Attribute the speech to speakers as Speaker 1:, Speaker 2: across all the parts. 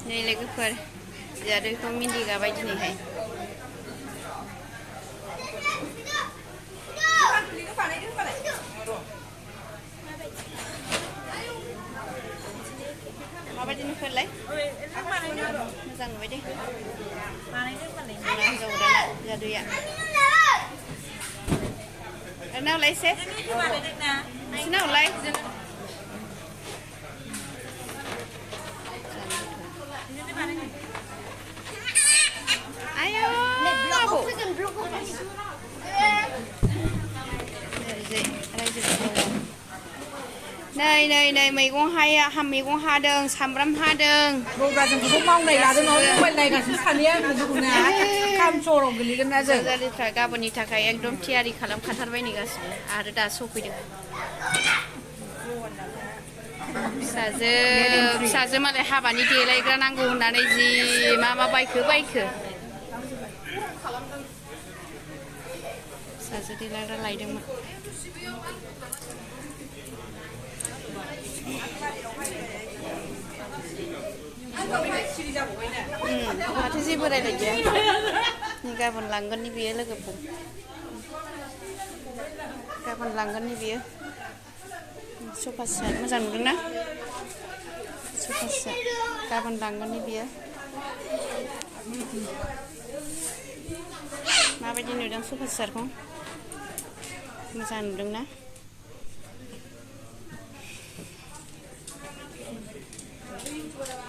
Speaker 1: नै लोगोफोर जादोखौ मिन्दि गाबाय दिनैहाय माबायदि नुखोलाय मोजां नुबाय दे हिन्जावदाना जादुया नावलाय एसे नोंसिनावलाय ayo abu नै मैगं हाया मैगं हादों सामब्राम हादों
Speaker 2: जों बेखौ मावनाय लादों नायगासिनो सानैया लोगोफोरना खाम सहराव गोलैगोन ना जों
Speaker 1: जालिफ्रा गाबोननि थाखाय एकदम थियारि खालामखाथारबाय नै गासिबो आरो दा सफैदों फिसाजो मालाय हाबानि देलायग्रा नांगौ होननानै जि मा बायखो फिसाजो देलायग्रा लायदोंमोन माथो जेबो रायलाय गैया गाबोन लांगोननि बेयो लोगोफोर गाबोन लांगोननि बेयो सफा सेट मोजां नुदोंना सफा सेट गाबोन लांगोननि बेयो माबायदि नुदों सफा सेटखौ मोजां नुदोंना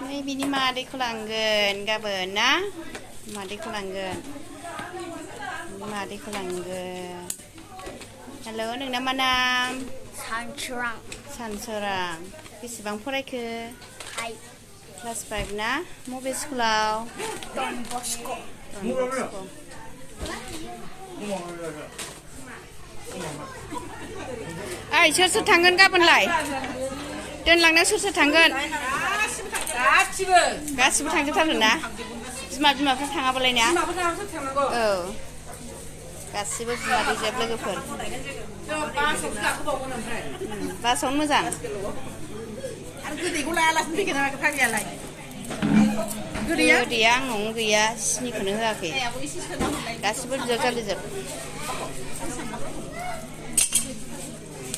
Speaker 1: नै बिनि मादैखौ लांगोन गाबोन ना मादैखौ लांगोन हेल' नोंना मा नाम सानसोरां बेसेबां फरायखो क्लास 5 ना मबे स्कुलाव
Speaker 3: डन बस्क'
Speaker 1: ओइ सोर थांगोन गाबोनलाय दोनलांना सोर थांगोन गासिबो थांजोबथारगोन ना बिमाफोर थाङाबालाय ना औ गासिबो बिमा दैजोब लोगोफोर बासावनो मोजां गोदैया आंनावनो गैया सिनिखौनो होआखै गासिबो जालिजोब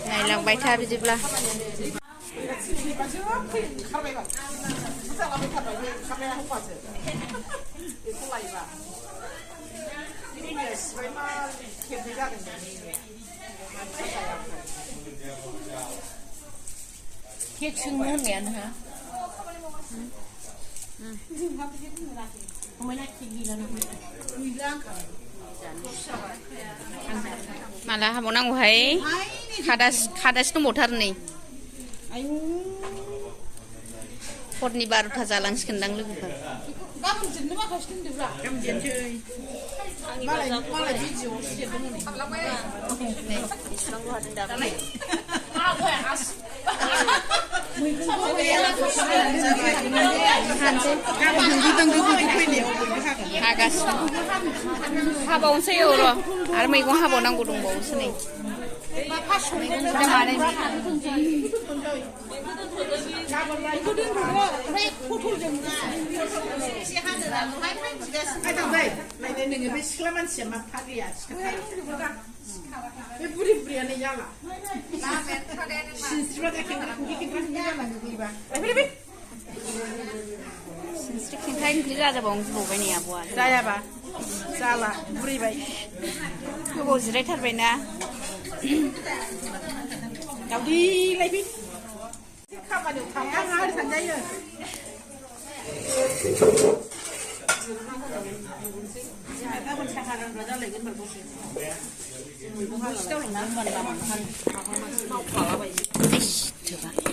Speaker 1: नायलांबाय था बिदिब्ला माला हाबावनांगौहाय खादासो दंबावथारो नै हरनि 12था जालांसिगोनदां लोगोफोर हाबावनोसै औ र' आरो मैगं हाबावनांगौ दंबावोसो नै
Speaker 2: सिख्ला मानसिया मा फाग्लिया बे बुरियानो जाला
Speaker 1: सिनस्रि खेंखाय ओंख्रि जाजाबावनो गिबावबाय नै आब'आ
Speaker 2: जायाबा जाला बुरैबाय
Speaker 1: गोबाव जिरायथारबायना
Speaker 2: दावदैलाय बे खामानियाव थांबा आरो सानजायो गाबोन साहा रानग्रा जालायगोन मैगं हालाय